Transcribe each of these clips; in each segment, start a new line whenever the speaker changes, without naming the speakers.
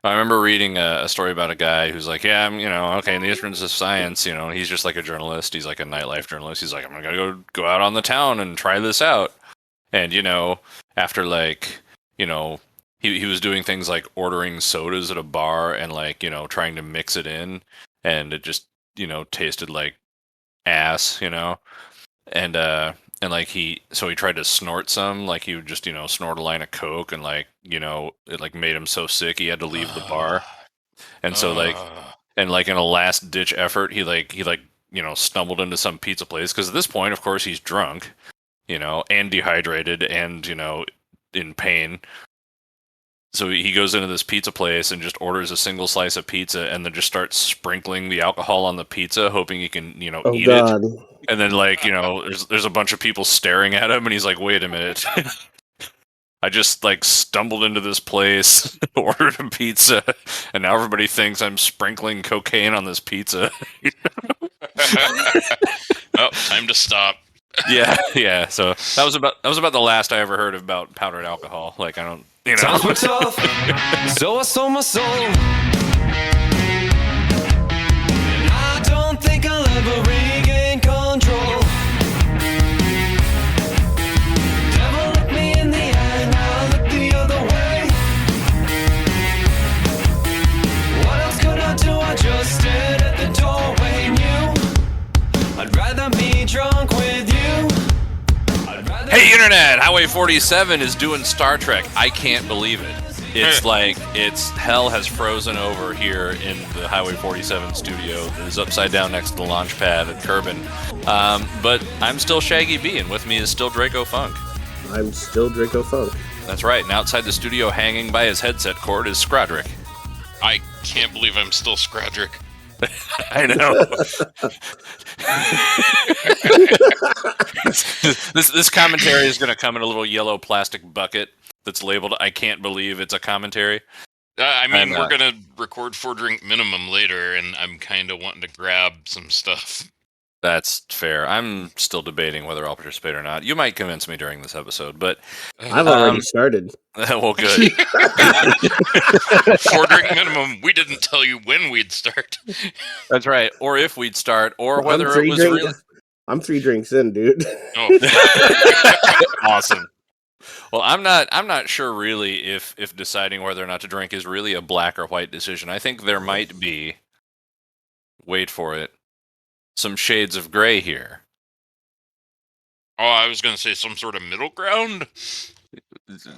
I remember reading a story about a guy who's like, yeah, okay, in the instruments of science, he's just like a journalist. He's like a nightlife journalist. He's like, I'm gonna go out on the town and try this out. And after like, you know, he was doing things like ordering sodas at a bar and like, trying to mix it in, and it just, tasted like ass, and like he tried to snort some, like he would just snort a line of coke, and like it like made him so sick he had to leave the bar. And so like and like in a last ditch effort, he stumbled into some pizza place, because at this point of course he's drunk, and dehydrated, and in pain. So he goes into this pizza place and just orders a single slice of pizza, and then just starts sprinkling the alcohol on the pizza, hoping he can,
Oh
eat
God.
it. And then like, there's a bunch of people staring at him, and he's like, wait a minute. I just like stumbled into this place, ordered a pizza, and now everybody thinks I'm sprinkling cocaine on this pizza.
Oh, time to stop.
Yeah. So that was about the last I ever heard about powdered alcohol. Like I don't,
Times were tough, so I sold my soul. And I don't think I'll ever regain control. Devil looked me in the eye, now I look the other way. What else could I do? I just stood at the doorway and knew I'd rather be drunk with you.
Hey Internet, Highway 47 is doing Star Trek. I can't believe it. It's like hell has frozen over here in the Highway 47 studio that is upside down next to the launch pad at Kerbin. But I'm still Shaggy B, and with me is still Draco Funk.
I'm still Draco Funk.
That's right, and outside the studio hanging by his headset cord is SCRODRICK.
I can't believe I'm still SCRODRICK.
I know. This commentary is going to come in a little yellow plastic bucket that's labeled "I can't believe it's a commentary."
We're going to record 4-drink minimum later, and I'm kind of wanting to grab some stuff.
That's fair. I'm still debating whether I'll participate or not. You might convince me during this episode, but
I've already started.
Well, good.
4-drink minimum. We didn't tell you when we'd start.
That's right. Or if we'd start, or whether it was really.
I'm 3 drinks in, dude.
Oh,
awesome. Well, I'm not sure really if deciding whether or not to drink is really a black or white decision. I think there might be, wait for it, some shades of gray here.
Oh, I was going to say some sort of middle ground.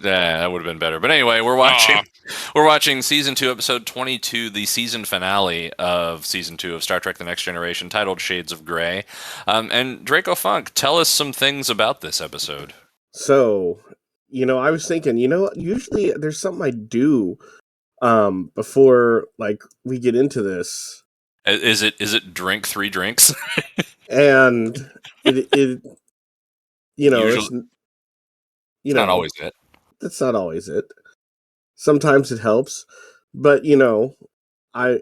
That would have been better. But anyway, we're watching season 2, episode 22, the season finale of season 2 of Star Trek: The Next Generation, titled Shades of Grey. And Draco Funk, tell us some things about this episode.
So, I was thinking, usually there's something I do before like we get into this.
Is it drink 3 drinks?
And it
Usually,
it's
not always it.
That's not always it. Sometimes it helps, but I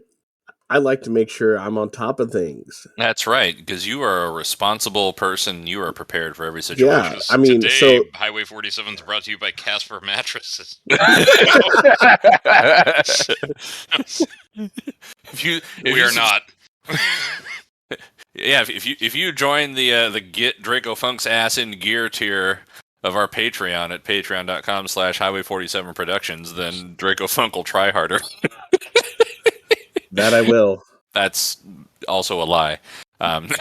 like to make sure I'm on top of things.
That's right, because you are a responsible person. You are prepared for every situation.
Yeah, I mean,
today, Highway 47 is brought to you by Casper Mattresses. We are not.
Yeah, if you join the Get Draco Funk's Ass in Gear tier of our Patreon at patreon.com/Highway47 Productions, then Draco Funk will try harder.
That I will.
That's also a lie. But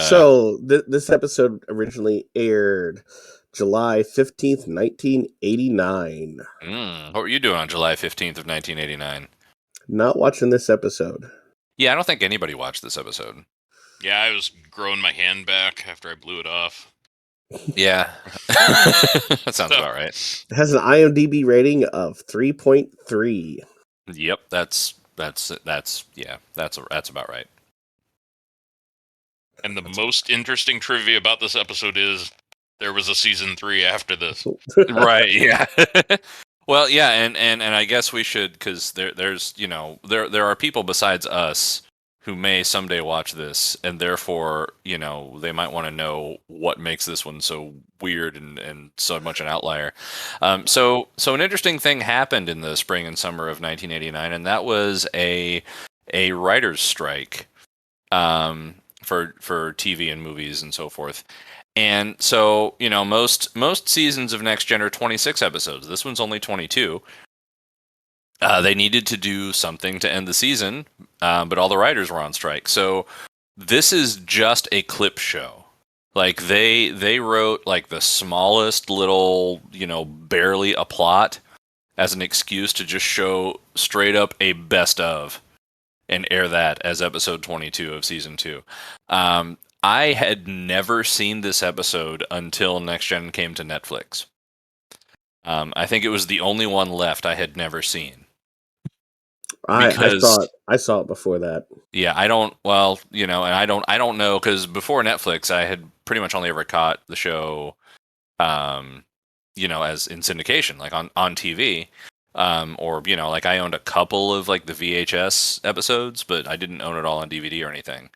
so this episode originally aired July 15th, 1989.
What were you doing on July 15th of 1989?
Not watching this episode.
Yeah, I don't think anybody watched this episode.
Yeah, I was growing my hand back after I blew it off.
Yeah. That sounds about right.
It has an IMDb rating of 3.3.
Yep, that's about right.
And the most interesting trivia about this episode is there was a season 3 after this.
Right, yeah. Well, yeah, and I guess we should, because there are people besides us who may someday watch this, and therefore, they might want to know what makes this one so weird and so much an outlier. So an interesting thing happened in the spring and summer of 1989, and that was a writer's strike for TV and movies and so forth. And so, most seasons of Next Gen are 26 episodes. This one's only 22. They needed to do something to end the season, but all the writers were on strike. So this is just a clip show. Like they wrote like the smallest little, barely a plot as an excuse to just show straight up a best of and air that as episode 22 of season 2. I had never seen this episode until Next Gen came to Netflix. I think it was the only one left I had never seen.
I saw it before that.
Yeah, I don't. Well, and I don't know, because before Netflix, I had pretty much only ever caught the show, as in syndication, like on TV, or like I owned a couple of like the VHS episodes, but I didn't own it all on DVD or anything.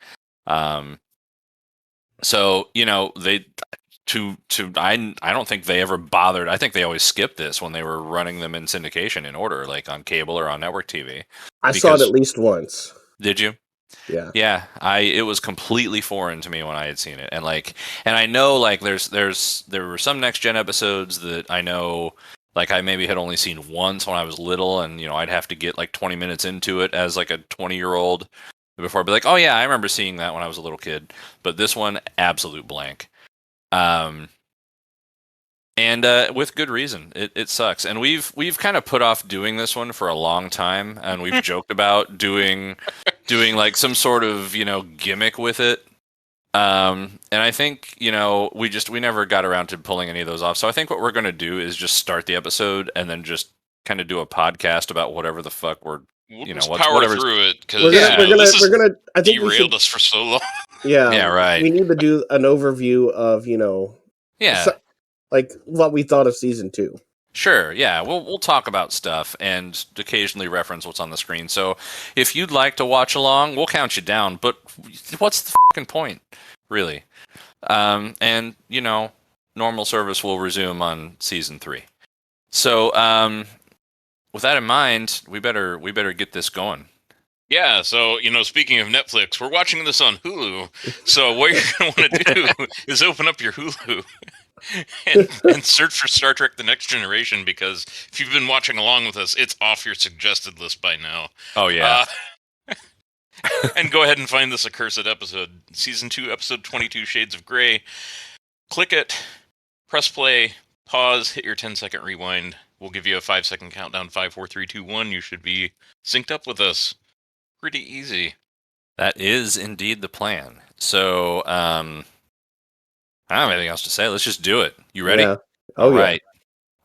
So they. I don't think they ever bothered. I think they always skipped this when they were running them in syndication in order, like on cable or on network TV.
I saw it at least once.
Did you?
Yeah.
Yeah. It was completely foreign to me when I had seen it. And I know like there were some Next Gen episodes that I know like I maybe had only seen once when I was little, and I'd have to get like 20 minutes into it as like a 20-year-old before I'd be like, oh yeah, I remember seeing that when I was a little kid. But this one, absolute blank. And with good reason. It sucks. And we've kind of put off doing this one for a long time, and we've joked about doing like some sort of, gimmick with it. And I think, we never got around to pulling any of those off. So I think what we're going to do is just start the episode and then just kind of do a podcast about whatever the fuck we'll
just power through it, because
we're gonna I think
derailed us for so long.
Yeah,
right.
We need to do an overview of like what we thought of season 2.
Sure, yeah. We'll talk about stuff and occasionally reference what's on the screen. So if you'd like to watch along, we'll count you down. But what's the fucking point, really? And normal service will resume on season 3. So with that in mind, we better get this going.
Yeah, so, speaking of Netflix, we're watching this on Hulu. So what you're going to want to do is open up your Hulu and search for Star Trek The Next Generation, because if you've been watching along with us, it's off your suggested list by now.
Oh, yeah.
And go ahead and find this accursed episode. Season 2, episode 22, Shades of Grey. Click it, press play, pause, hit your 10-second rewind. We'll give you a 5-second countdown. 5, 4, 3, 2, 1. You should be synced up with us. Pretty easy.
That is indeed the plan. So, I don't have anything else to say. Let's just do it. You ready?
Yeah. Oh,
All
yeah.
right.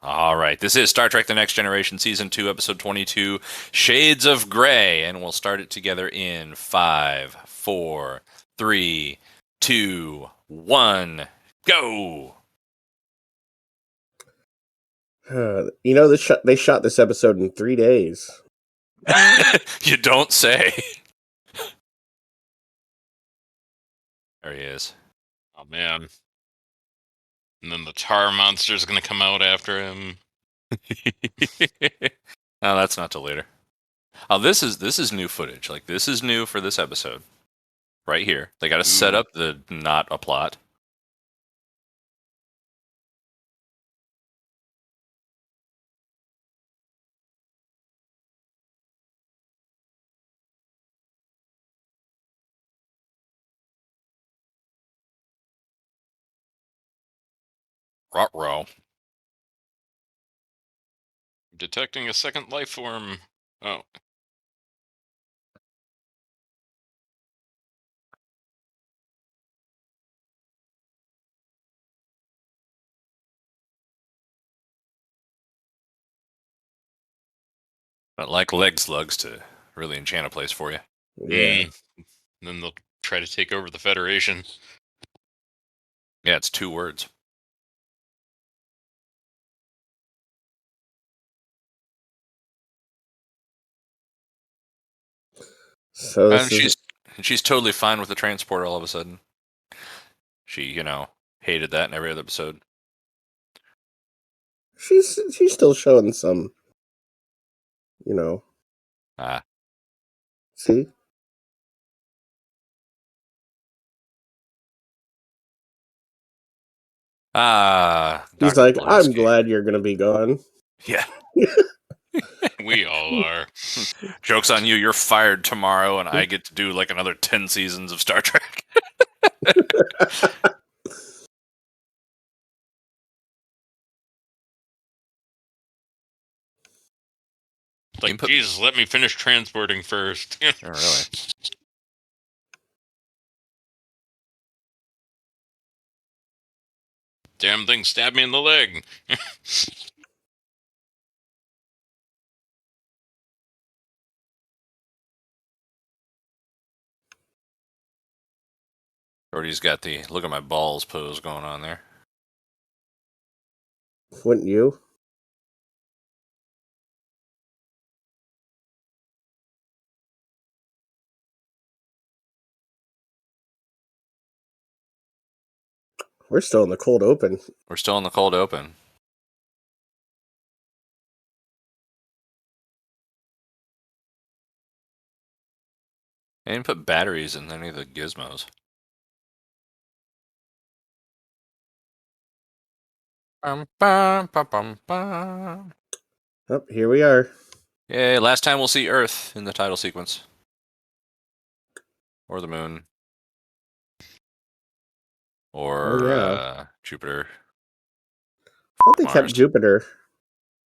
All right. This is Star Trek The Next Generation, Season 2, Episode 22, Shades of Grey. And we'll start it together in 5, 4, 3, 2, 1, go!
They shot this episode in 3 days.
You don't say. There he is.
Oh, man. And then the tar monster's going to come out after him.
No, that's not till later. Oh, this is new footage. Like, this is new for this episode. Right here. They got to set up the not a plot. Ruh-roh.
Detecting a second life form. Oh.
But like leg slugs to really enchant a place for you.
Yeah.
And then they'll try to take over the Federation.
Yeah, it's 2 words.
So
And she's And she's totally fine with the transport all of a sudden. She, hated that in every other episode.
She's still showing some,
Ah.
See? He's
Dr.
like, I'm
Blinsky.
glad you're going to be gone.
Yeah.
We all are.
Joke's on you. You're fired tomorrow, and I get to do like another 10 seasons of Star Trek.
Like, Jesus, let me finish transporting first.
Oh, really?
Damn thing stabbed me in the leg.
Jordy's got the look at my balls pose going on there.
Wouldn't you? We're still in the cold open.
We're still in the cold open. I didn't put batteries in any of the gizmos. Bum, bum, bum, bum, bum.
Oh, here we are.
Yay, last time we'll see Earth in the title sequence. Or the moon. Or Jupiter.
I thought they
Mars.
kept Jupiter.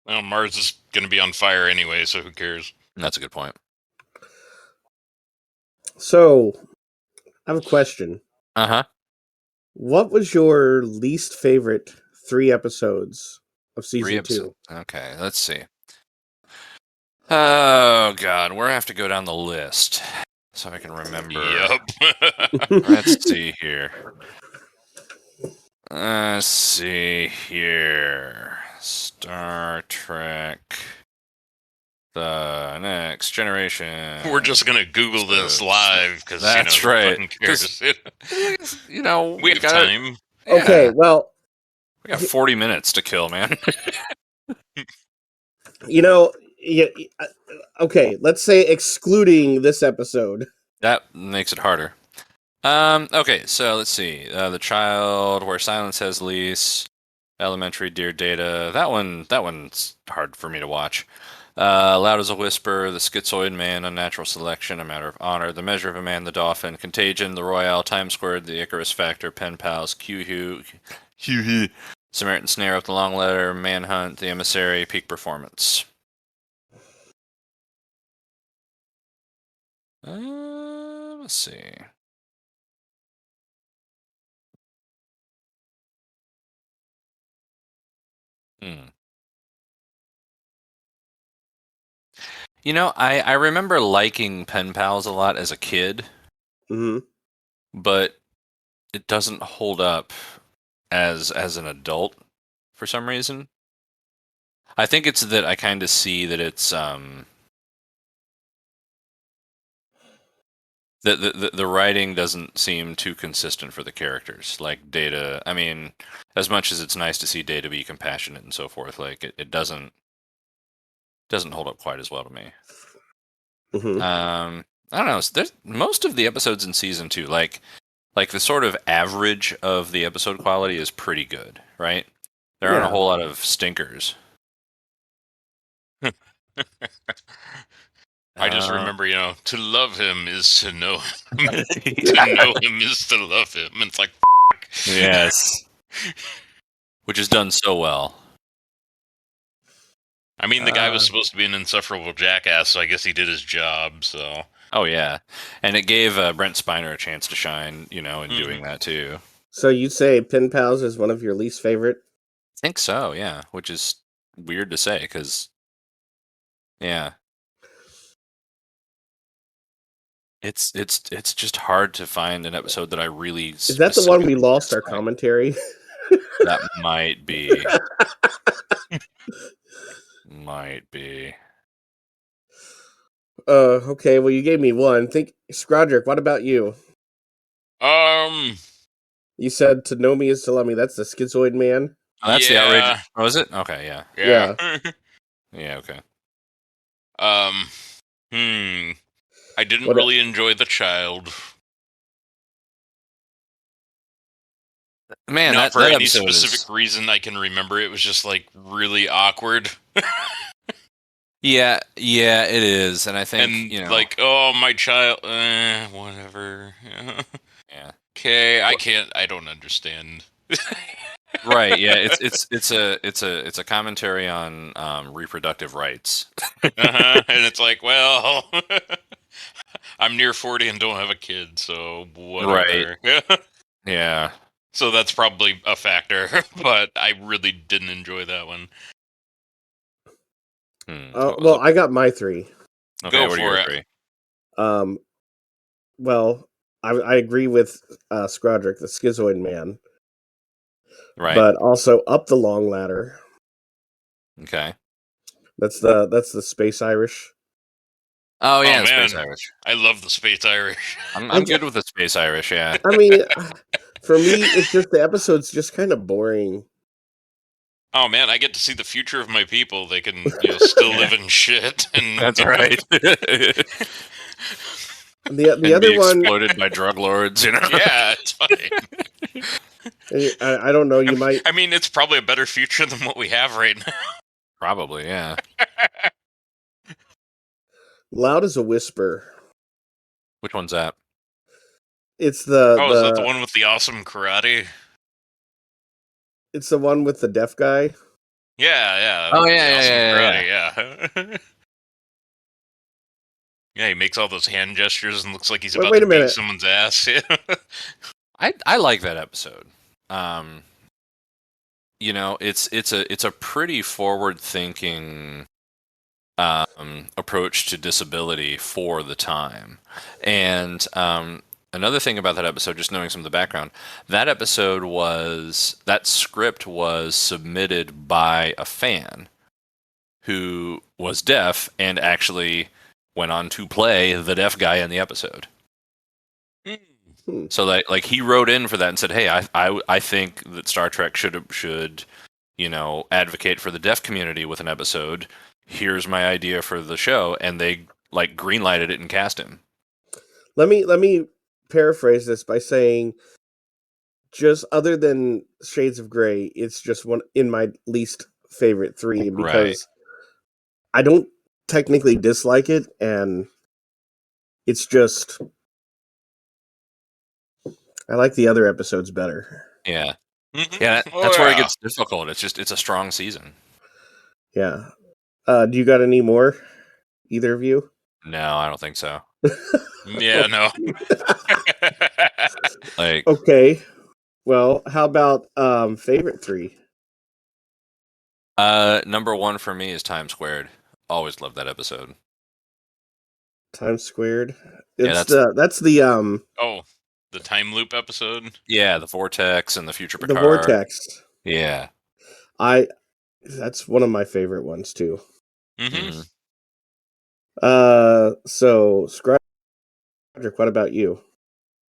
Well, Mars is going to be on fire anyway, so who cares?
That's a good point.
So, I have a question.
Uh-huh.
What was your least favorite 3 episodes of season 2?
Okay, let's see. Oh, God. We're going to have to go down the list so I can remember.
Yep.
Let's see here. Let's see here. Star Trek. The Next Generation.
We're just going to Google this live because,
That's
who
right.
fucking cares?
We
have time.
Yeah.
Okay, well,
We got 40 minutes to kill, man.
okay, let's say excluding this episode.
That makes it harder. Okay, so let's see. The Child, Where Silence Has Lease, Elementary, Dear Data. That one's hard for me to watch. Loud as a Whisper, The Schizoid Man, Unnatural Selection, A Matter of Honor, The Measure of a Man, The Dolphin, Contagion, The Royale, Time Squared, The Icarus Factor, Pen Pals, Q-Hue, Samaritan Snare, Up the Long Letter, Manhunt, The Emissary, Peak Performance. Let's see. I remember liking Pen Pals a lot as a kid, but it doesn't hold up as an adult for some reason. I think it's that I kind of see that it's the writing doesn't seem too consistent for the characters. Like Data, I mean, as much as it's nice to see Data be compassionate and so forth, like it doesn't hold up quite as well to me. I don't know. There's most of the episodes in season 2, like the sort of average of the episode quality is pretty good, right? There aren't a whole lot of stinkers.
I just remember, to love him is to know him. To know him is to love him. And it's like,
yes. Which is done so well.
I mean, the guy was supposed to be an insufferable jackass, so I guess he did his job, so.
Oh, yeah. And it gave Brent Spiner a chance to shine, in doing that, too.
So you say Pen Pals is one of your least favorite?
I think so, yeah. Which is weird to say, because, yeah. It's just hard to find an episode that I really...
Is that the one we lost our commentary?
That might be. Might be.
Okay. Well, you gave me one. Think, SCRODRICK. What about you? You said to know me is to love me. That's the schizoid man.
Oh, that's the
Yeah.
outrage. Oh, is it? Okay, yeah.
Yeah.
Yeah, okay.
I didn't
What-
really enjoy the child.
Man,
Not
that,
for
that
any
episode
specific
is...
reason I can remember. It was just like really awkward.
Yeah, it is. And I think,
And
you know...
like, oh, my child, whatever.
Yeah.
Okay, I don't understand.
Right, yeah, it's a commentary on reproductive rights.
And it's like, well, I'm near 40 and don't have a kid, so whatever.
Yeah.
So that's probably a factor, but I really didn't enjoy that one.
What was
well,
it?
I got my 3.
Okay,
Go
what are
for
your
it.
3?
Well, I agree with SCRODRICK, the schizoid man,
Right.
but also Up the Long Ladder.
Okay.
That's the Space Irish.
Oh, yeah,
Oh,
the Space
man.
Irish.
I love the Space Irish.
I'm good with the Space Irish, yeah.
I mean, for me, it's just the episode's just kind of boring.
Oh man, I get to see the future of my people. They can, still live in shit. And
That's right.
The
And
other
be
one,
exploited by drug lords, you know?
yeah, it's fine.
I don't know. You might.
I mean, it's probably a better future than what we have right now.
Probably, yeah.
Loud as a Whisper.
Which one's that?
It's the
Oh, is that the one with the awesome karate?
it's the one with the deaf guy.
Yeah.
Oh,
the
yeah,
awesome karate, yeah. Yeah, he makes all those hand gestures and looks like he's about
Wait
to
a
beat
minute.
someone's ass.
I like that episode. It's a pretty forward thinking approach to disability for the time. And another thing about that episode, just knowing some of the background, that script was submitted by a fan who was deaf and actually went on to play the deaf guy in the episode. So like he wrote in for that and said, "Hey, I think that Star Trek should advocate for the deaf community with an episode. Here's my idea for the show," and they like greenlighted it and cast him.
Let me paraphrase this by saying, just other than Shades of Grey, it's just one in my least favorite 3 because I don't technically dislike it, and it's just I like the other episodes better.
Yeah,
Mhm.
yeah,
Oh,
that's where it
yeah.
gets difficult. It's a strong season.
Yeah. Do you got any more? Either of you?
No, I don't think so.
Yeah, no.
Like,
Okay. Well, how about favorite 3?
number 1 for me is Times Squared. Always loved that episode.
Times Squared.
Yeah,
That's the
Oh, the time loop episode?
Yeah, the Vortex and the Future
the
Picard.
Vortex.
Yeah.
That's one of my favorite ones too.
Mm-hmm.
So SCRODRICK, what about you?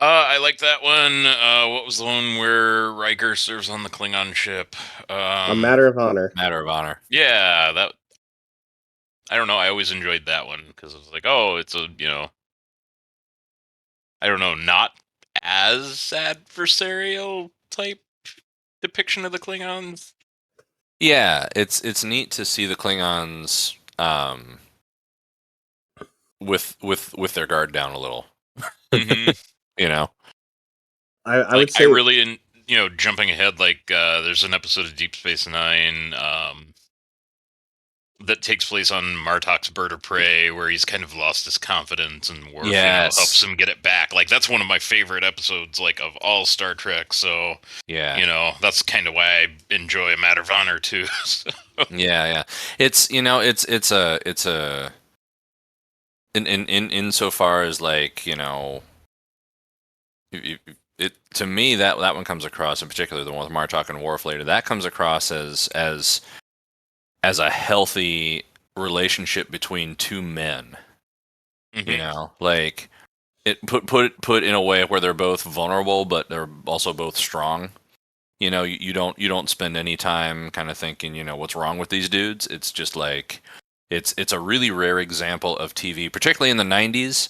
I like that one. What was the one where Riker serves on the Klingon ship?
A Matter of Honor.
Matter of Honor.
Yeah, that. I don't know. I always enjoyed that one because it was like, oh, it's a I don't know, not as adversarial type depiction of the Klingons.
Yeah, it's neat to see the Klingons with their guard down a little.
Mm-hmm.
You know.
I would say
I really, jumping ahead, like there's an episode of Deep Space Nine that takes place on Martok's Bird of Prey, where he's kind of lost his confidence, and Worf helps him get it back. Like that's one of my favorite episodes, like of all Star Trek. So
yeah,
that's kind of why I enjoy A Matter of Honor too. So.
Yeah. It's it's a in insofar as like it to me that one comes across, in particular the one with Martok and Worf later, that comes across as a healthy relationship between two men. You know, like it put in a way where they're both vulnerable, but they're also both strong. You know, you don't spend any time kind of thinking, you know, what's wrong with these dudes. It's just like it's a really rare example of TV, particularly in the 90s,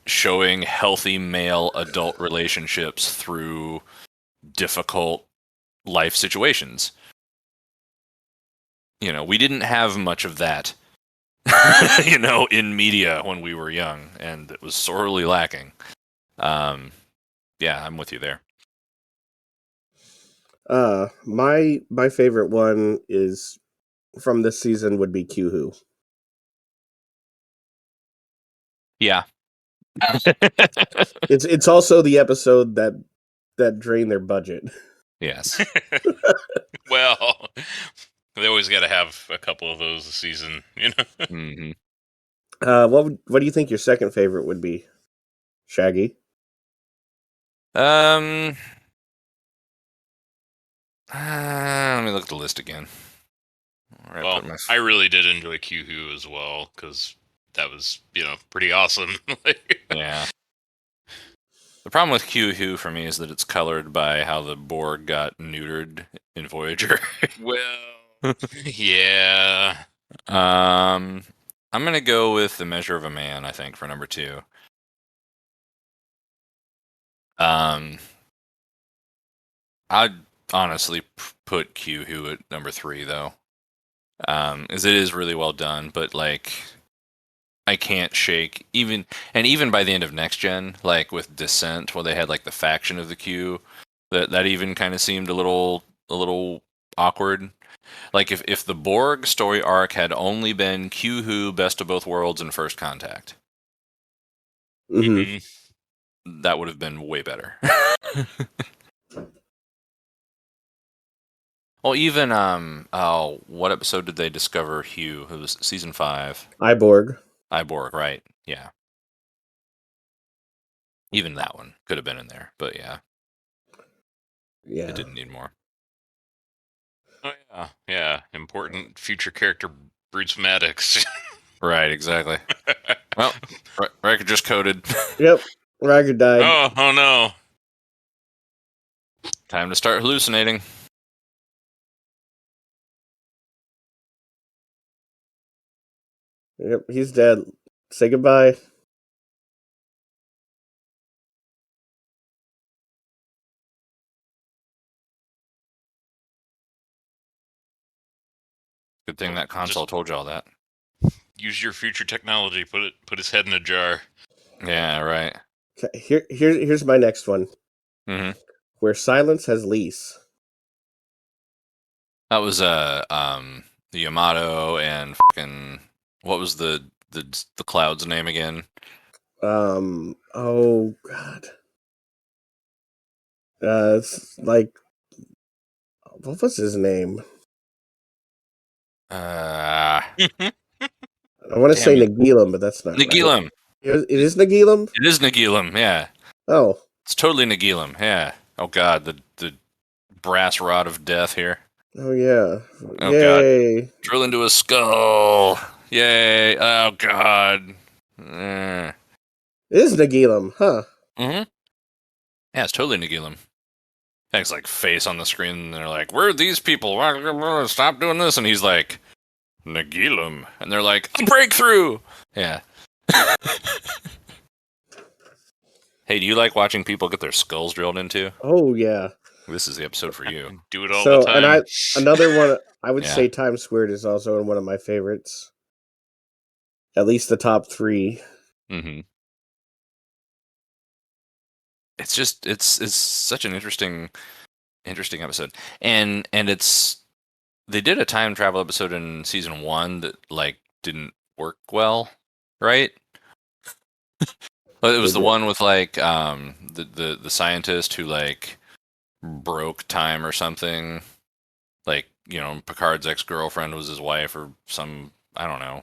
showing healthy male adult relationships through difficult life situations. You know, we didn't have much of that, you know, in media when we were young, and it was sorely lacking. Yeah, I'm with you there.
My favorite one is from this season would be Q-Who.
Yeah.
It's also the episode that drained their budget.
Yes.
Well, they always got to have a couple of those a season, you know.
Mm-hmm.
What do you think your second favorite would be, Shaggy?
Let me look at the list again. Right,
Well, I really did enjoy Q-Who as well, because that was, you know, pretty awesome.
Yeah. The problem with Q-Who for me is that it's colored by how the Borg got neutered in Voyager.
Well, yeah.
I'm gonna go with The Measure of a Man, I think, for number 2. I'd honestly put Q-Who at number 3 though, as it is really well done. But like, I can't shake even by the end of Next Gen, like with Descent, where they had like the faction of the Q, that even kind of seemed a little awkward. Like if the Borg story arc had only been Q-Who, Best of Both Worlds, and First Contact, that would have been way better. Well, even what episode did they discover Hugh? It was season 5.
Iborg,
right? Yeah. Even that one could have been in there, but yeah,
yeah.
it didn't need more.
Oh yeah, yeah. Important future character Bruce Maddox.
Right, exactly. Well, Riker just coded.
Yep, Riker died.
Oh no.
Time to start hallucinating.
Yep, he's dead. Say goodbye.
Good thing that console told you all that.
Use your future technology. Put his head in a jar.
Yeah, right.
Okay, here's my next one.
Mm-hmm.
Where silence has lease.
That was the Yamato and fucking what was the cloud's name again?
Oh god. It's like, what was his name?
Uh,
I want to say Nagilum, but that's not
Nagilum.
Right. It is Nagilum?
It is Nagilum, yeah.
Oh.
It's totally Nagilum, yeah. Oh god, the brass rod of death here.
Oh yeah.
Oh
Yay.
god. Drill into a skull. Yay. Oh god.
It is Nagilum, huh?
Mm-hmm. Yeah, it's totally Nagilum. It's like face on the screen, and they're like, "Where are these people? Stop doing this!" And he's like, "Nagilum," and they're like, "A breakthrough!" Yeah. Hey, do you like watching people get their skulls drilled into?
Oh yeah.
This is the episode for you.
Do it all the time.
And another one I would
Yeah.
say Times Squared is also one of my favorites. At least the top 3.
Mm-hmm. It's just it's such an interesting episode, and it's they did a time travel episode in season 1 that like didn't work well, right? It was the one with like the scientist who like broke time or something. Like, you know, Picard's ex-girlfriend was his wife or some, I don't know.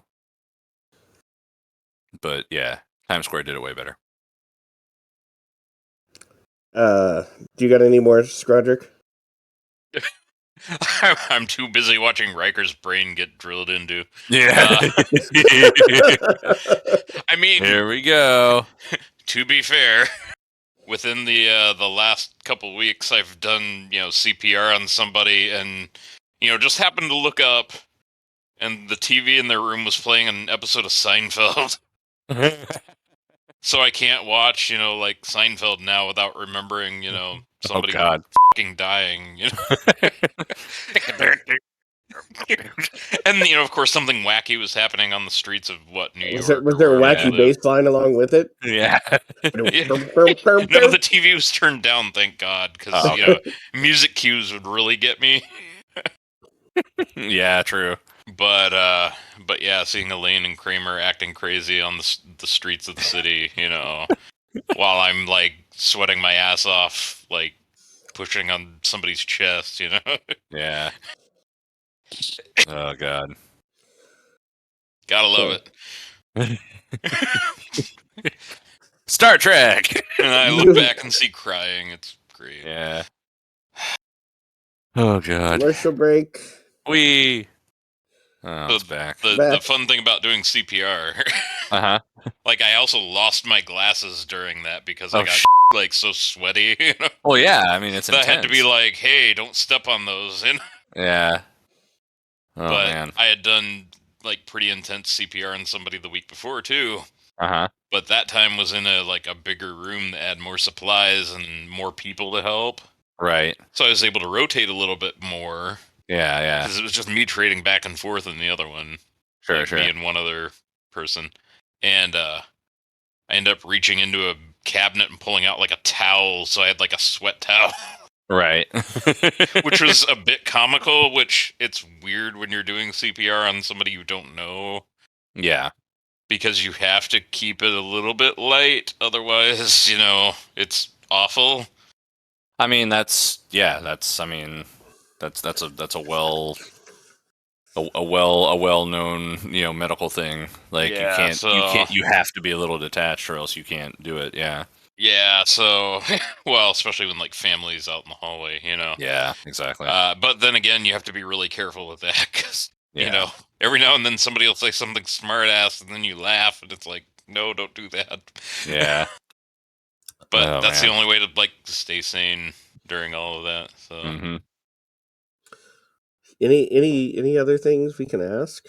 But yeah, Times Square did it way better.
Do you got any more, SCRODRICK?
I'm too busy watching Riker's brain get drilled into.
Yeah.
I mean,
Here we go.
to be fair, within the last couple weeks, I've done CPR on somebody, and just happened to look up, and the TV in their room was playing an episode of Seinfeld. So I can't watch, like Seinfeld now without remembering, somebody fucking dying. And of course, something wacky was happening on the streets of New York.
Was there a wacky bass line along with it?
Yeah.
No, the TV was turned down, thank God, because music cues would really get me.
Yeah, true.
But yeah, seeing Elaine and Kramer acting crazy on the streets of the city, while I'm like sweating my ass off, like pushing on somebody's chest,
Yeah. Oh God.
Gotta love it.
Star Trek.
And I look back and see crying. It's great.
Yeah. Oh God.
Commercial break.
It's back.
The fun thing about doing CPR.
Uh-huh.
Like, I also lost my glasses during that because I got like so sweaty.
Well, yeah. I mean, it's intense.
I had to be like, hey, don't step on those.
Yeah. Oh,
but
man.
I had done like pretty intense CPR on somebody the week before too.
Uh-huh.
But that time was in a bigger room that had more supplies and more people to help.
Right.
So I was able to rotate a little bit more.
Yeah.
Because it was just me trading back and forth in the other one.
Sure.
Me and one other person. And I ended up reaching into a cabinet and pulling out like a towel. So I had like a sweat towel.
Right.
Which was a bit comical, which it's weird when you're doing CPR on somebody you don't know.
Yeah.
Because you have to keep it a little bit light. Otherwise, it's awful.
I mean, that's a well-known, medical thing. Like,
yeah,
you have to be a little detached or else you can't do it. Yeah.
Yeah, so, well, especially when, like, family's out in the hallway,
Yeah, exactly.
But then again, you have to be really careful with that, because, every now and then somebody will say something smart-ass, and then you laugh, and it's like, no, don't do that.
Yeah.
But that's the only way to, like, stay sane during all of that, so.
Mm-hmm.
Any other things we can ask?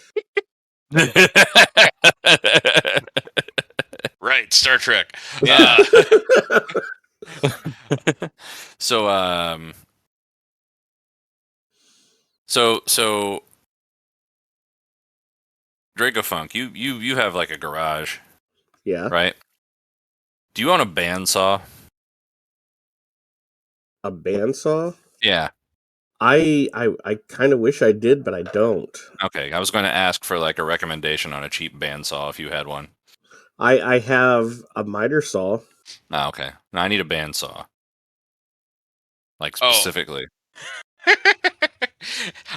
Right, Star Trek.
Yeah. So Draco Funk, you have like a garage.
Yeah.
Right? Do you own a bandsaw?
A bandsaw?
Yeah.
I kind of wish I did, but I don't.
Okay, I was going to ask for like a recommendation on a cheap bandsaw if you had one.
I have a miter saw.
Oh, okay. Now I need a bandsaw. Like specifically.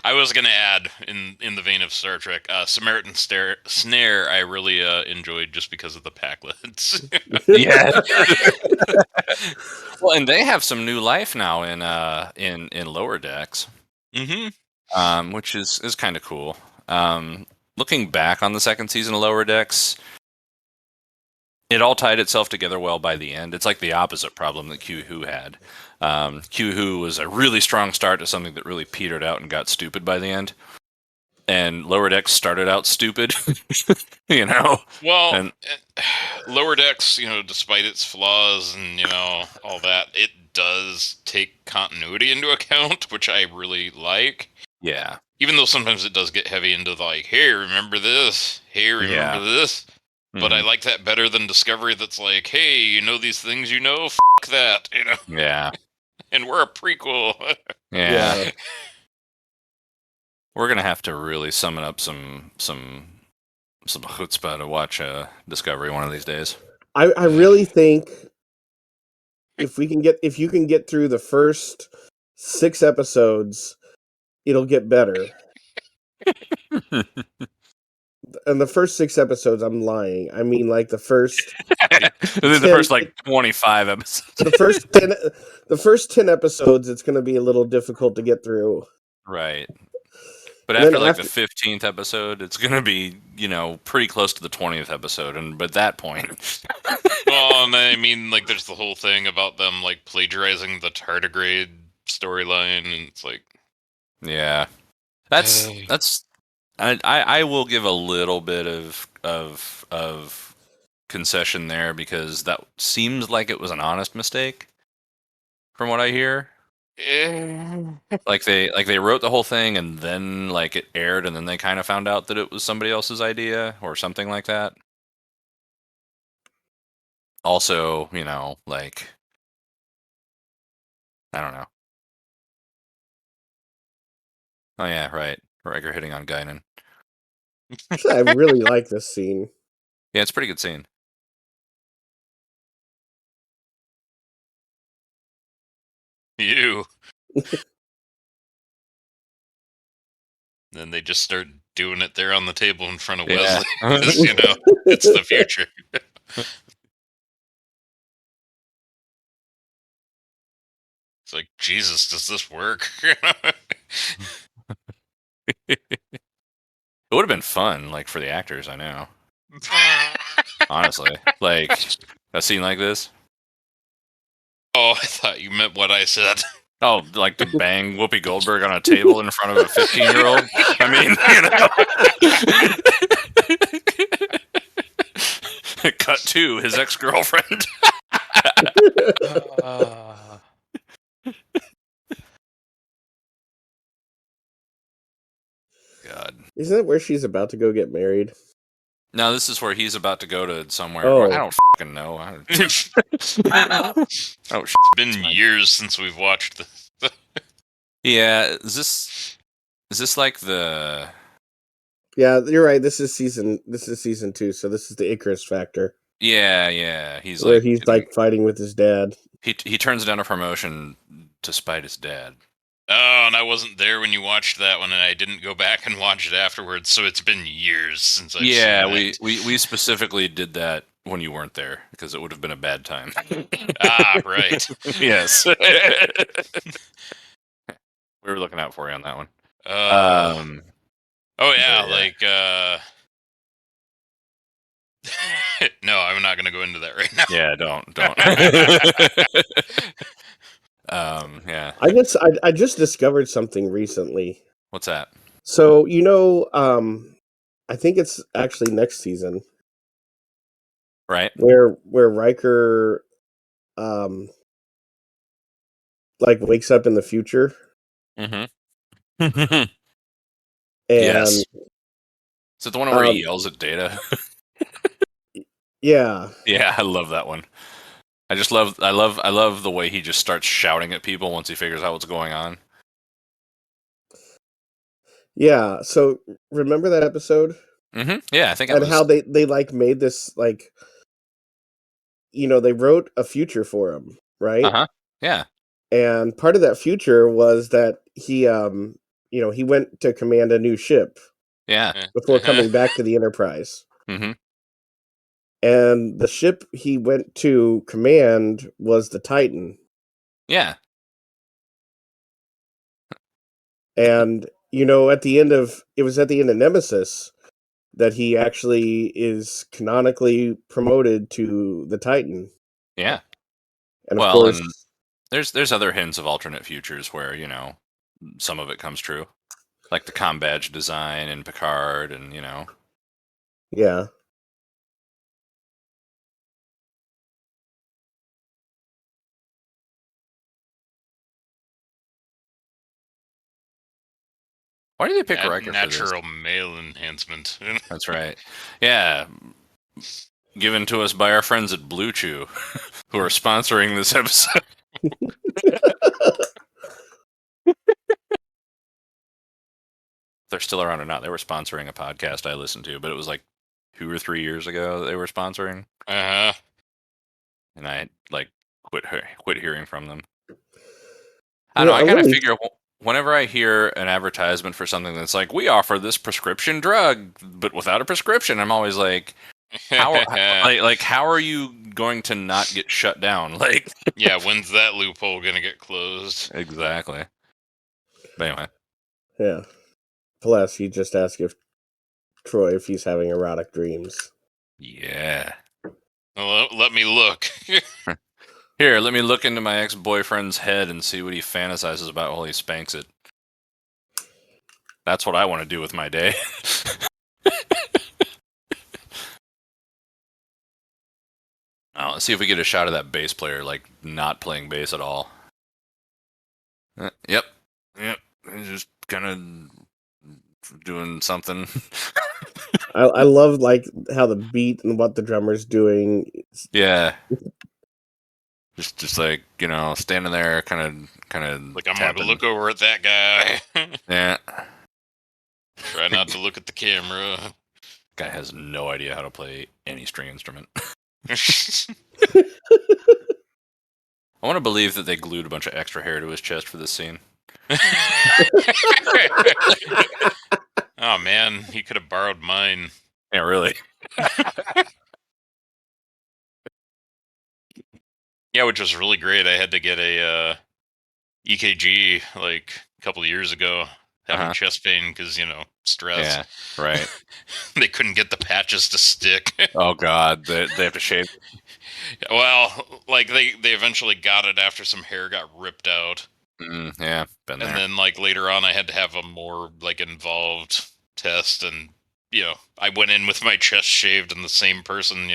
I was going to add, in the vein of Star Trek, Samaritan Snare I really enjoyed just because of the packlets.
Yeah. Well, and they have some new life now in Lower Decks.
Mm-hmm.
Which is kind of cool. Looking back on the second season of Lower Decks, it all tied itself together well by the end. It's like the opposite problem that Q-Who had. Q-Who was a really strong start to something that really petered out and got stupid by the end. And Lower Decks started out stupid,
Well, Lower Decks, despite its flaws and, all that, it does take continuity into account, which I really like.
Yeah.
Even though sometimes it does get heavy into like, hey, remember this? Hey, remember this? But I like that better than Discovery that's like, hey, these things F*** that,
Yeah.
And we're a prequel.
Yeah. We're going to have to really summon up some chutzpah to watch Discovery one of these days.
I really think if you can get through the first 6 episodes, it'll get better. And the first 6 episodes, I'm lying. I mean, like the first.
The first like 25 episodes.
The first 10 episodes, it's going to be a little difficult to get through.
Right. But
And
after
then
like the 15th episode, it's gonna be, pretty close to the 20th episode, and by that point,
Well, and I mean, like, there's the whole thing about them like plagiarizing the tardigrade storyline, and it's like,
yeah, that's I will give a little bit of concession there because that seems like it was an honest mistake, from what I hear. Like they wrote the whole thing and then like it aired and then they kind of found out that it was somebody else's idea or something like that. Also, like I don't know. Oh yeah, right. Riker hitting on Guinan.
Actually, I really like this scene.
Yeah, it's a pretty good scene.
you. Then they just start doing it there on the table in front of
Yeah.
Wesley. 'Cause, it's the future. It's like, Jesus, does this work?
It would have been fun, like for the actors, I know. Honestly. Like a scene like this.
Oh, I thought you meant what I said.
Oh, like to bang Whoopi Goldberg on a table in front of a 15-year-old? I mean, Cut to his ex-girlfriend. God.
Isn't that where she's about to go get married?
No, this is where he's about to go to somewhere.
Oh.
I don't fucking know. Oh,
It's been years since we've watched this.
yeah. Is this like the?
Yeah, you're right. This is season 2, so this is the Icarus factor.
Yeah. He's
where
like
he's like fighting with his dad.
He turns down a promotion to spite his dad.
Oh, and I wasn't there when you watched that one, and I didn't go back and watch it afterwards. So it's been years since I've seen that.
we specifically did that when you weren't there because it would have been a bad time.
Ah, right.
Yes. We were looking out for you on that one.
Oh yeah,
yeah.
like no, I'm not going to go into that right now.
Yeah, don't. Yeah.
I just discovered something recently.
What's that?
So I think it's actually next season,
Right.
where Riker like wakes up in the future.
Mm-hmm.
And
yes. Is it the one where he yells at Data?
Yeah.
Yeah, I love that one. I love the way he just starts shouting at people once he figures out what's going on.
Yeah. So remember that episode?
Mm-hmm. Yeah, I think.
And how they like made this like, they wrote a future for him, right?
Uh-huh. Yeah.
And part of that future was that he he went to command a new ship.
Yeah.
Before coming back to the Enterprise.
Mm-hmm.
And the ship he went to command was the Titan.
Yeah.
And at the end of Nemesis that he actually is canonically promoted to the Titan.
Yeah.
And of course,
and there's other hints of alternate futures where, some of it comes true. Like the comm badge design in Picard and,
Yeah.
Why do they pick Riker
natural
for this?
male enhancement?
That's right. Yeah. Given to us by our friends at Blue Chew, who are sponsoring this episode. They're still around or not. They were sponsoring a podcast I listened to, but it was like 2 or 3 years ago that they were sponsoring.
Uh-huh.
And I quit hearing from them. I don't know. I kind of figure whenever I hear an advertisement for something that's like, we offer this prescription drug, but without a prescription, I'm always like, how are you going to not get shut down? Like,
yeah, when's that loophole gonna get closed?
Exactly. But anyway,
Yeah. Plus, he just asked if Troi if he's having erotic dreams.
Yeah.
Well, let me look.
Here, let me look into my ex-boyfriend's head and see what he fantasizes about while he spanks it. That's what I want to do with my day. Let's see if we get a shot of that bass player, like, not playing bass at all. Yep. He's just kind of doing something.
I love like how the beat and what the drummer's doing.
Yeah. Just like, standing there, kind of
Like, I'm going to look over at that guy.
Yeah.
Try not to look at the camera.
Guy has no idea how to play any string instrument. I want to believe that they glued a bunch of extra hair to his chest for this scene.
Oh man, he could have borrowed mine.
Yeah, really.
Yeah, which was really great. I had to get a EKG like a couple of years ago, having chest pain because stress.
Yeah, right.
They couldn't get the patches to stick.
Oh God, they have to shave.
Well, like they eventually got it after some hair got ripped out.
Yeah, been there.
And then like later on, I had to have a more like involved test, and I went in with my chest shaved, and the same person,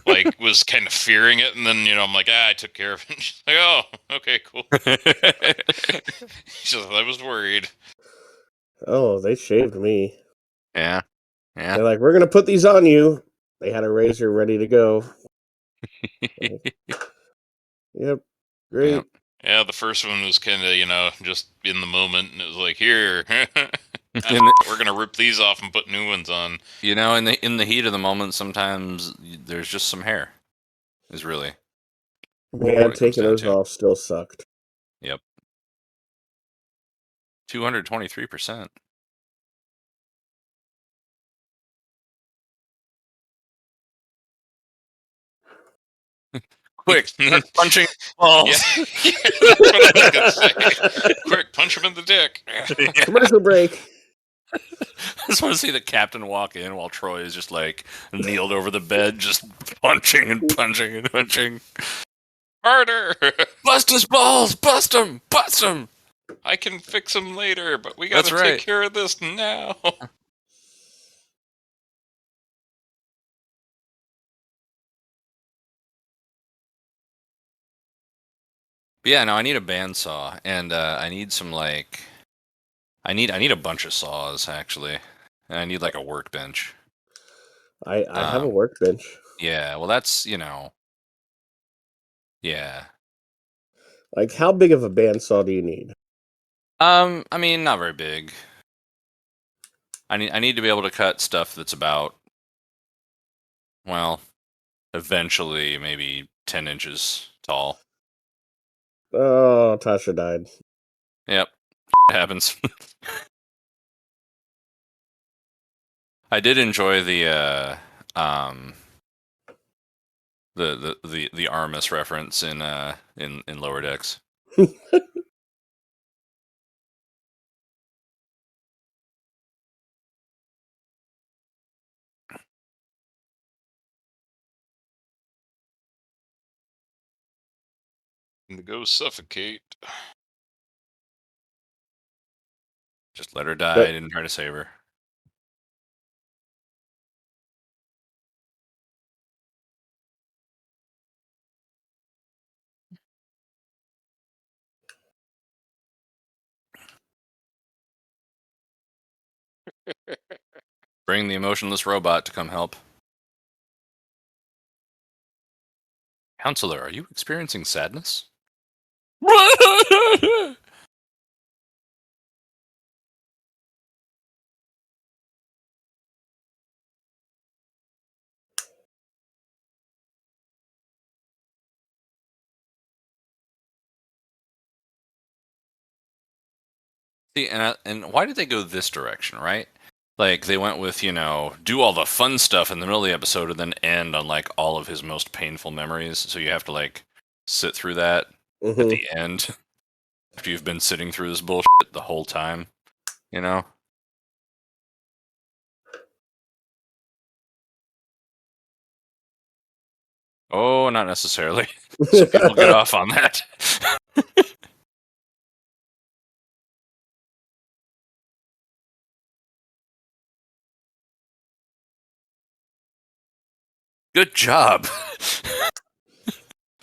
like was kind of fearing it, and then I'm like, I took care of it. She's like, oh, okay, cool. She's like, I was worried.
Oh, they shaved me.
Yeah.
They're like, we're gonna put these on you. They had a razor ready to go. Yep, great.
Yep.
Yeah, the first one was kind of just in the moment, and it was like, here, we're gonna rip these off and put new ones on.
In the heat of the moment, sometimes there's just some hair. Is really.
Man, taking those off still sucked.
Yep. 223%. Quick, start punching balls.
Yeah. That's what I was gonna say. Quick, punch him in the dick.
Commercial break.
I just want to see the captain walk in while Troi is just like kneeled over the bed, just punching and punching and punching.
Harder!
Bust his balls! Bust him! Bust him!
I can fix him later, but we gotta take care of this now.
Yeah, no, I need a bandsaw, and I need some like, I need a bunch of saws actually, and I need like a workbench.
I have a workbench.
Yeah, well, that's yeah.
Like, how big of a bandsaw do you need?
I mean, not very big. I need to be able to cut stuff that's about, well, eventually maybe 10 inches tall.
Oh, Tasha died.
Yep, it happens. I did enjoy the Armus reference in Lower Decks.
And go suffocate.
Just let her die. I didn't try to save her. Bring the emotionless robot to come help. Counselor, are you experiencing sadness? See, and why did they go this direction, right? Like, they went with, do all the fun stuff in the middle of the episode and then end on, like, all of his most painful memories. So you have to, like, sit through that at the end after you've been sitting through this bullshit the whole time. You know? Oh, not necessarily. Some people get off on that. Good job.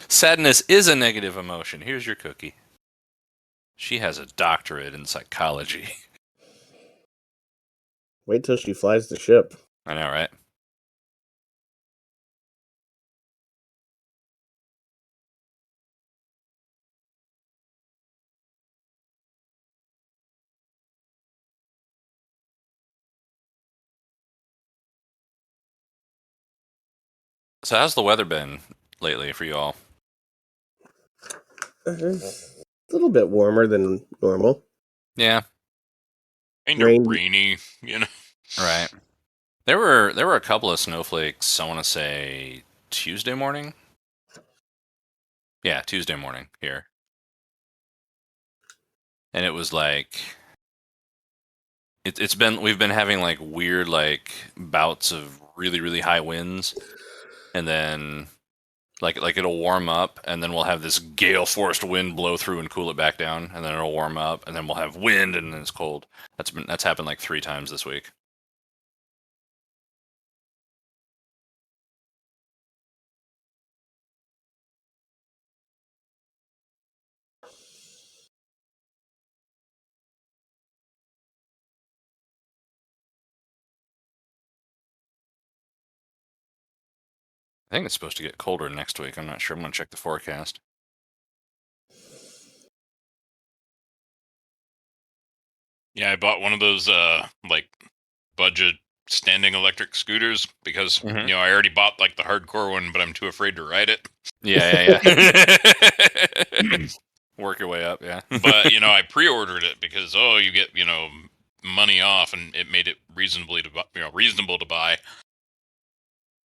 Sadness is a negative emotion. Here's your cookie. She has a doctorate in psychology.
Wait till she flies the ship.
I know, right? So how's the weather been lately for you all?
A little bit warmer than normal.
Yeah.
Kind of
Rain-
rainy, you know.
Right. There were a couple of snowflakes, I want to say Tuesday morning. Yeah, Tuesday morning here. And it was like we've been having like weird like bouts of really, really high winds, and then like it'll warm up, and then we'll have this gale force wind blow through and cool it back down, and then it'll warm up, and then we'll have wind, and then it's cold. That's happened like 3 times this week. I think it's supposed to get colder next week. I'm not sure. I'm gonna check the forecast.
Yeah, I bought one of those like budget standing electric scooters because
Mhm.
you know I already bought like the hardcore one, but I'm too afraid to ride it.
Yeah. Work your way up, yeah.
But you know, I pre-ordered it because you get money off, and it made it reasonable to buy.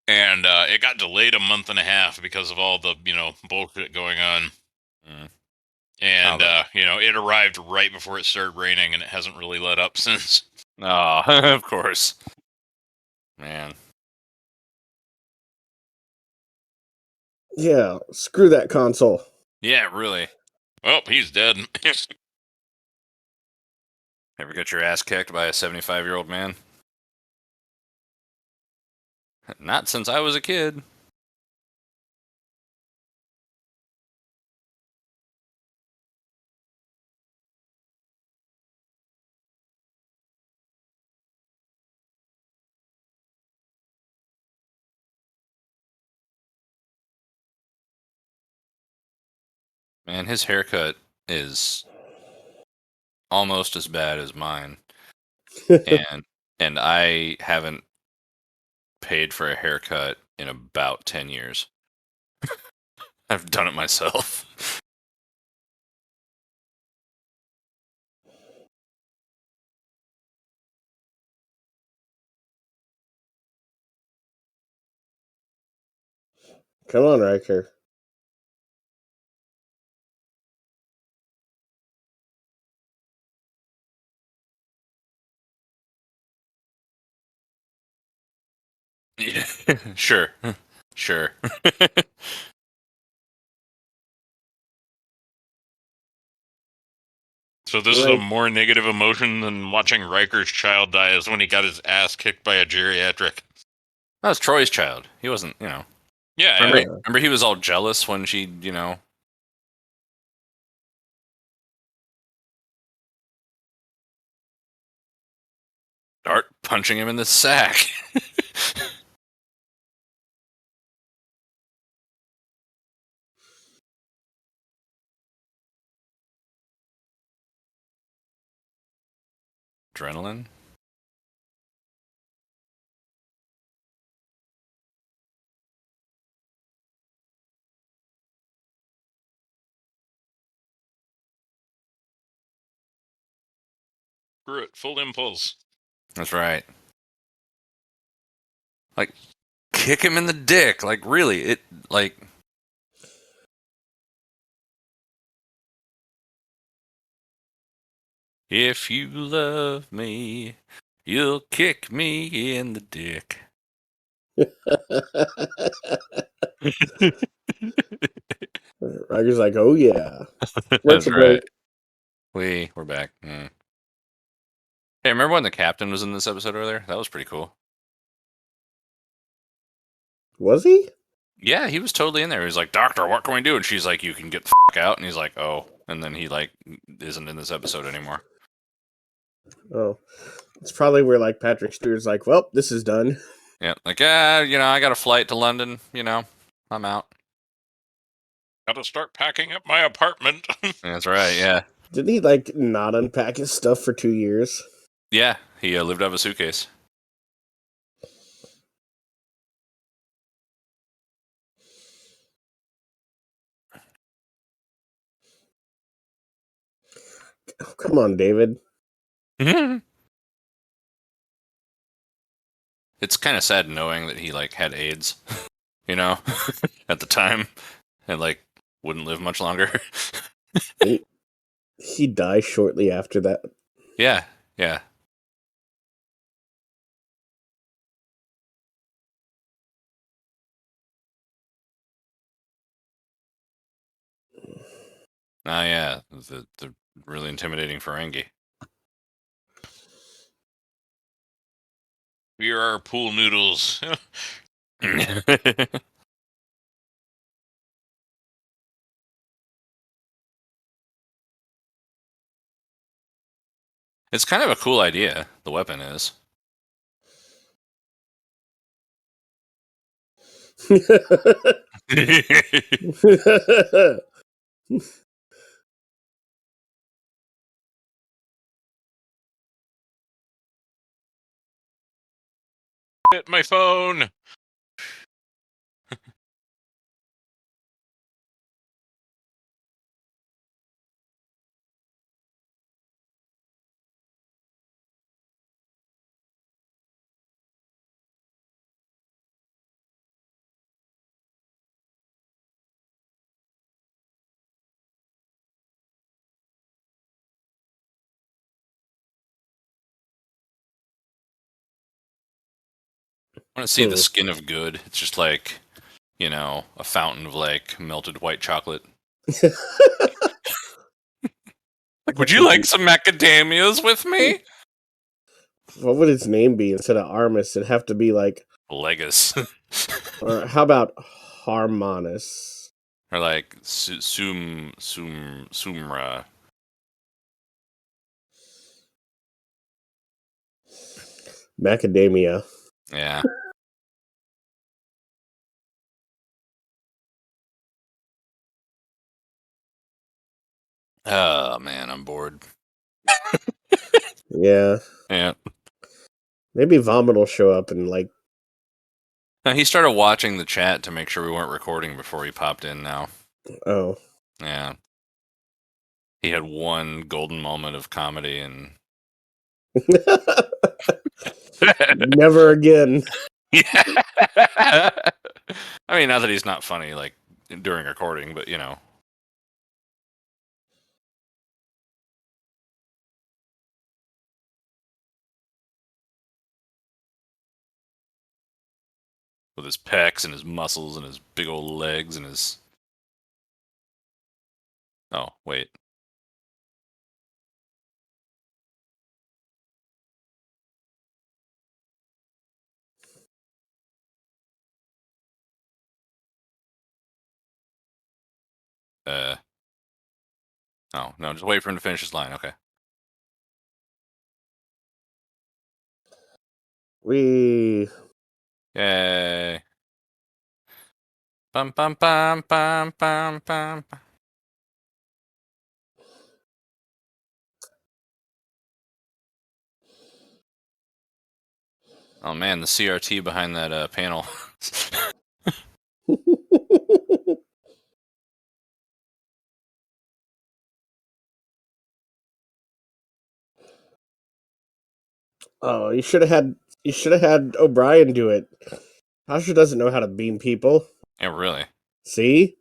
And it got delayed a month and a half because of all the bullshit going on.
Mm.
And it arrived right before it started raining, and it hasn't really let up since.
Oh, of course. Man.
Yeah, screw that console.
Yeah, really.
Oh, he's dead.
Ever get your ass kicked by a 75-year-old man? Not since I was a kid. Man, his haircut is almost as bad as mine. And I haven't paid for a haircut in about 10 years. I've done it myself.
Come on, Riker.
Yeah. Sure. Sure.
So this is
Right.
a more negative emotion than watching Riker's child die is when he got his ass kicked by a geriatric.
That was Troy's child. He wasn't,
Yeah,
Remember he was all jealous when she, start punching him in the sack. Adrenaline?
screw it, full impulse.
That's right. Like, kick him in the dick. Like, really, If you love me, you'll kick me in the dick.
Riker's like, oh yeah.
That's
Commercial break.
right. We're back. Hey, remember when the captain was in this episode earlier? That was pretty cool.
Was he?
Yeah, he was totally in there. He was like, "Doctor, what can we do?" And she's like, "You can get the f out." And he's like, "Oh." And then he like isn't in this episode anymore.
Oh, it's probably where like Patrick Stewart's like, well, this is done.
Yeah, like I got a flight to London. I'm out.
Gotta start packing up my apartment.
That's right. Yeah,
Didn't he like not unpack his stuff for 2 years?
yeah. He lived out of a suitcase.
Oh, come on, David.
It's kind of sad knowing that he like had AIDS, at the time, and like wouldn't live much longer.
He died shortly after that.
Yeah. Ah, yeah. The really intimidating Ferengi.
We are our pool noodles.
It's kind of a cool idea. The weapon is.
Hit my phone.
I want to see the skin of good. It's just like, a fountain of like melted white chocolate. Like, would you like some macadamias with me?
What would its name be instead of Armus? It'd have to be like,
Legus.
or how about Harmonis?
Or like Sumra.
Macadamia.
Yeah. Oh man, I'm bored.
Yeah.
Yeah.
Maybe Vomit will show up and like.
Now, he started watching the chat to make sure we weren't recording before he popped in now.
Oh.
Yeah. He had one golden moment of comedy and
Never again.
yeah. I mean, not that he's not funny like during recording, but with his pecs and his muscles and his big old legs and his. Oh, wait. Oh, no, just wait for him to finish his line. Okay. Yay. Bum, bum, bum, bum, bum, bum. Oh man, the CRT behind that panel.
Oh, you should have had O'Brien do it. Tasha doesn't know how to beam people.
Yeah, really.
See?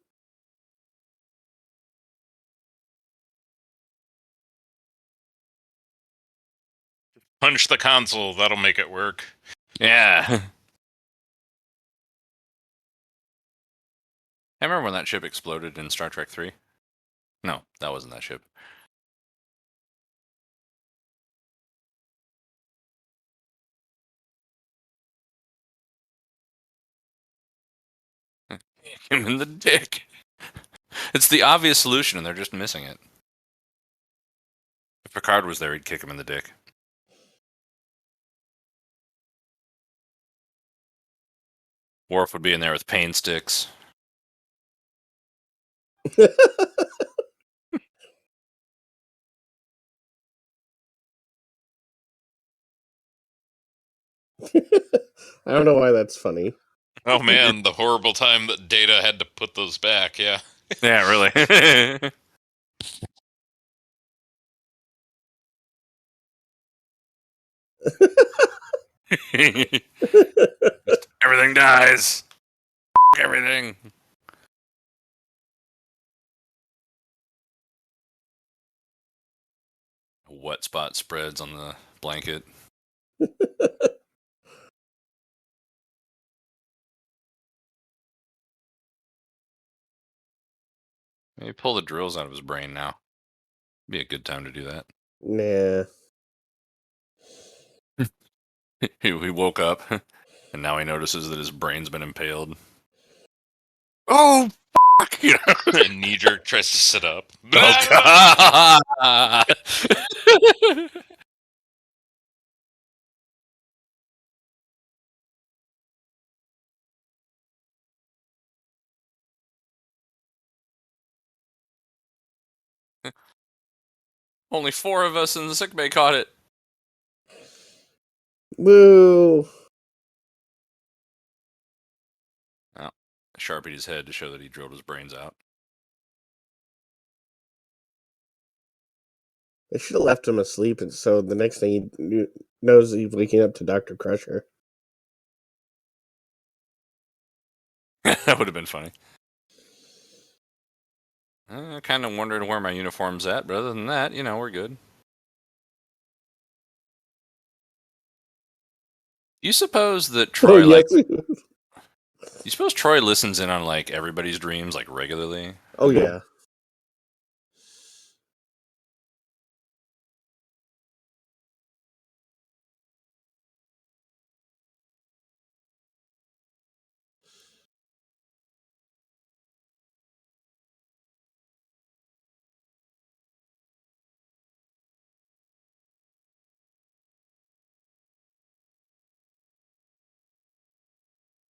Punch the console. That'll make it work.
Yeah. I remember when that ship exploded in Star Trek 3. No, that wasn't that ship. Him in the dick. It's the obvious solution, and they're just missing it. If Picard was there, he'd kick him in the dick. Worf would be in there with pain sticks.
I don't know why that's funny.
Oh man, the horrible time that Data had to put those back. Yeah.
Yeah, really. Everything dies. Everything. A wet spot spreads on the blanket. Maybe pull the drills out of his brain now. Be a good time to do that.
Nah.
He woke up, and now he notices that his brain's been impaled. Oh, fuck! You know?
And knee jerk tries to sit up.
Oh, God! Only 4 of us in the sickbay caught it.
Woo!
Oh, sharpied his head to show that he drilled his brains out.
They should have left him asleep, and so the next thing he knows, he's waking up to Dr. Crusher.
That would have been funny. I kind of wondered where my uniform's at, but other than that, you know, we're good. You suppose that Troi, you suppose Troi listens in on, like, everybody's dreams, like, regularly?
Oh, yeah.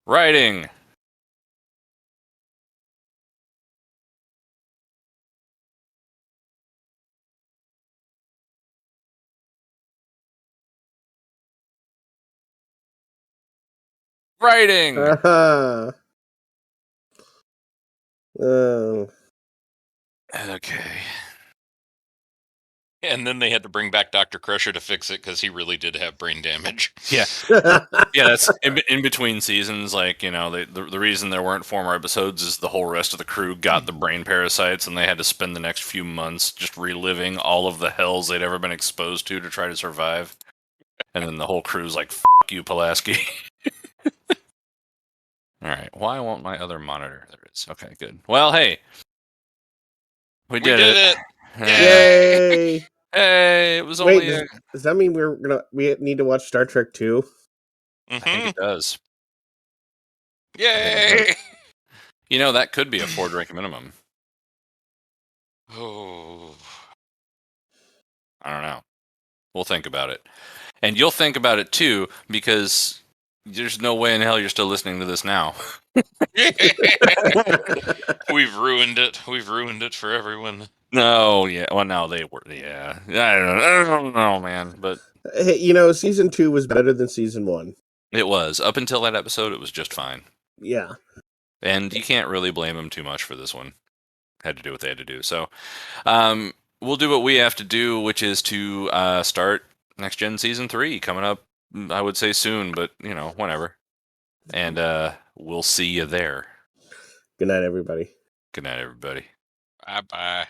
Writing! Writing!
Uh-huh.
Okay.
And then they had to bring back Dr. Crusher to fix it because he really did have brain damage.
Yeah. Yeah, that's in between seasons. Like, you know, the reason there weren't 4 more episodes is the whole rest of the crew got the brain parasites, and they had to spend the next few months just reliving all of the hells they'd ever been exposed to try to survive. And then the whole crew's like, "Fuck you, Pulaski." All right. Why won't my other monitor? There it is. Okay, good. Well, hey, we did it.
Yay!
Hey, it was
Wait,
only.
does that mean we need to watch Star Trek 2?
I think it does.
Yay!
You know, that could be a 4-drink minimum.
Oh.
I don't know. We'll think about it. And you'll think about it too, because there's no way in hell you're still listening to this now.
We've ruined it. We've ruined it for everyone.
No, yeah. Well, no, they were. Yeah. I don't know, man. But
Hey, you know, season 2 was better than season 1.
it was. Up until that episode, it was just fine.
Yeah.
And you can't really blame them too much for this one. Had to do what they had to do. So, we'll do what we have to do, which is to start Next Gen Season 3 coming up, I would say soon, but, you know, whenever. And we'll see you there.
Good night, everybody.
Good night, everybody.
Bye-bye.